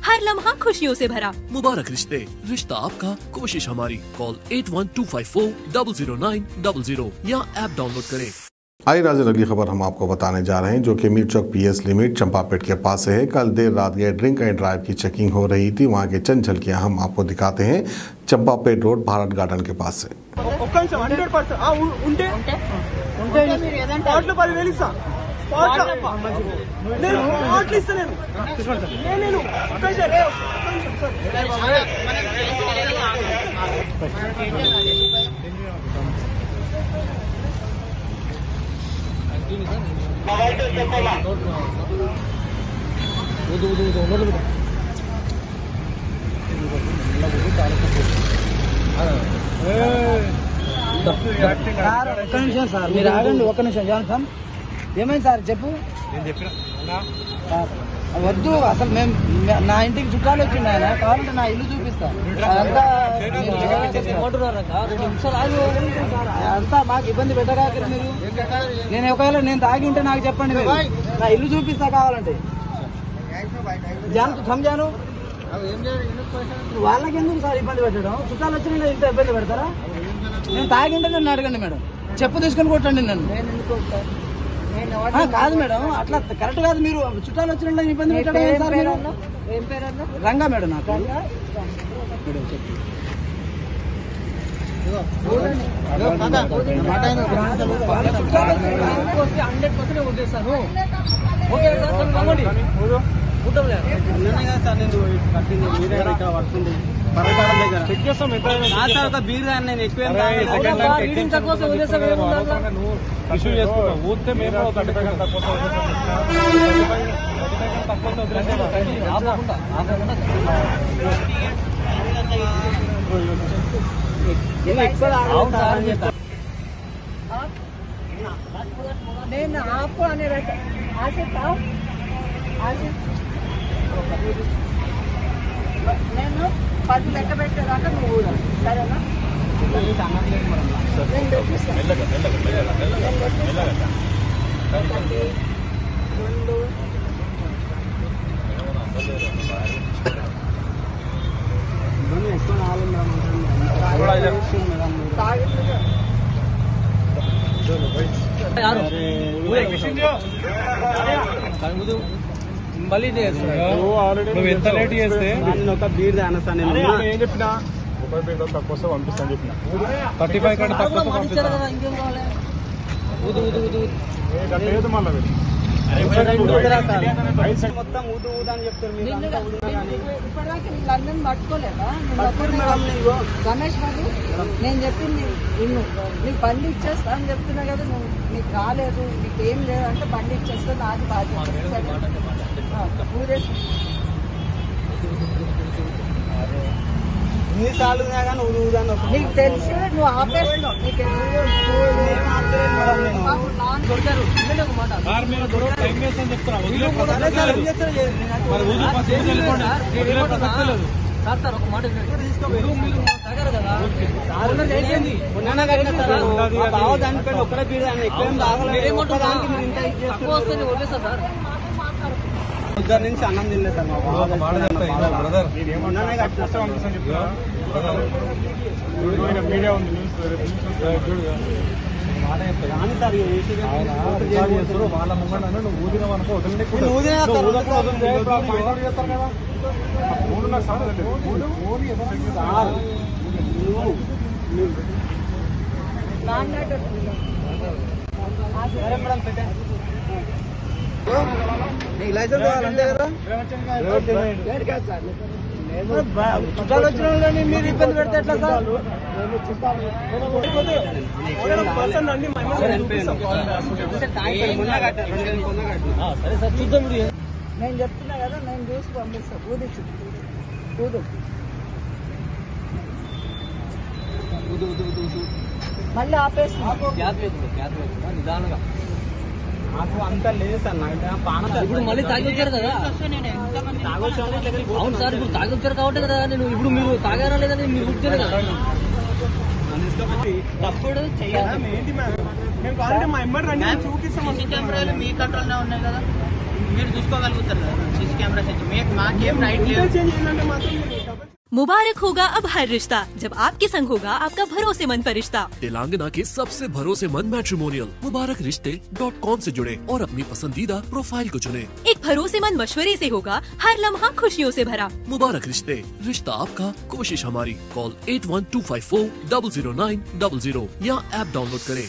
हर लम्हा खुशियों से भरा। मुबारक रिश्ते, रिश्ता आपका, कोशिश हमारी। कॉल 8125400900 या ऐप डाउनलोड करें। आई नाज़रीन, अगली खबर हम आपको बताने जा रहे हैं जो कि मीर चौक पीएस लिमिट चंपापेट के पास है। कल देर रात गए ड्रिंक एंड ड्राइव की चेकिंग हो रही थी। वहां के चंद झलकियां हम आपको दिखाते हैं। चंपापेट रोड भारत गार्डन के पास से సార్ మీరు ఆగండి ఒక్క నిమిషం జాన్సన్ ఏమైంది సార్ చెప్పు వద్దు అసలు మేము నా ఇంటికి చుట్టాలు వచ్చిండు ఆయన కావాలంటే నా ఇల్లు చూపిస్తా అంతా మాకు ఇబ్బంది పెట్టగాకరు మీరు నేను ఒకవేళ నేను తాగి ఉంటే నాకు చెప్పండి మీరు నా ఇల్లు చూపిస్తా కావాలంటే జాను సంజాను వాళ్ళకి ఎందుకు సార్ ఇబ్బంది పెట్టడం చుట్టాలు వచ్చిన ఇంత ఇబ్బంది పెడతారా నేను తాగి ఉంటే నన్ను అడగండి మేడం చెప్పు తీసుకొని కొట్టండి నన్ను కాదు మేడం అట్లా కరెక్ట్ కాదు మీరు చుట్టాలు వచ్చిన ఇబ్బంది పెట్టడం రంగా మేడం నాకు బీర్ నేను ఎక్కువ ఇష్యూ చేసుకుంటాం ఊరితే మేము నేను ఆపు అనే నేను 10 లెక్క పెట్టేదాకా నువ్వు కూడా సరేనా మళ్ళీ నువ్వు ఎంత లేట్ చేస్తే ఒక బీర్ అనస్తాను ఏం చెప్పినా తక్కువ వస్తే పంపిస్తాను చెప్పిన 35 కంటే తక్కువ లేదు మళ్ళీ మొత్తం ఊదు ఊదు అని చెప్తారు ఇప్పటిదాకా లండన్ పట్టుకోలేదా రమేష్ బాబు నేను చెప్పింది ఇన్ను నీకు బండి ఇచ్చేస్తా అని చెప్తున్నా కదా నువ్వు నీకు రాలేదు నీకు ఏం లేదు అంటే బండి ఇచ్చేస్తా నాది బాధ్యత ఎన్నిసార్లు కానీ ఊదు ఊదు అని నీకు తెలిసి నువ్వు ఆపేస్తున్నావు నీకు చనిపోయింది ఒక్కడే బీర్ ఎక్కువ ఇద్దరు నుంచి అన్నం తినలేదు సార్ మీడియా ఉంది వాళ్ళ ముంగండి నువ్వు ఊదిన అనుకో నీకు లైసెన్స్ కావాలంటే కదా చుట్టాలు వచ్చిన వాళ్ళని మీరు ఇబ్బంది పెడితే ఎట్లా సార్ నేను చెప్తున్నా కదా నేను చూసి పంపిస్తా ఊదిచ్చు ఊదు మళ్ళీ ఆపేస్తా నిదానంగా నాకు అంత లేదు సార్ ఇప్పుడు మళ్ళీ తాగొచ్చారు కదా అవును సార్ ఇప్పుడు తాగొచ్చారు కాబట్టి కదా నేను ఇప్పుడు మీరు తాగారా లేదా మీరు గుర్తుంది కదా తప్పుడు చెయ్యాలి. మేము కావాలంటే మా ఎమ్మడి రండి మేము చూపిస్తాం. సీసీ కెమెరాలు మీ కంట్రోల్లో ఉన్నాయి కదా, మీరు చూసుకోగలుగుతారు కదా. సీసీ కెమెరా మాకేం రైట్ లేదు. చేంజ్ చేయాలంటే మాత్రం मुबारक होगा अब हर रिश्ता जब आपके संग होगा आपका भरोसेमंद फरिश्ता। तेलंगाना के सबसे भरोसेमंद मैट्रिमोनियल मुबारक रिश्ते.com से जुड़े और अपनी पसंदीदा प्रोफाइल को चुने। एक भरोसेमंद मशवरे से होगा हर लम्हा खुशियों से भरा। मुबारक रिश्ते, रिश्ता आपका, कोशिश हमारी। कॉल 8125400900 या ऐप डाउनलोड करें।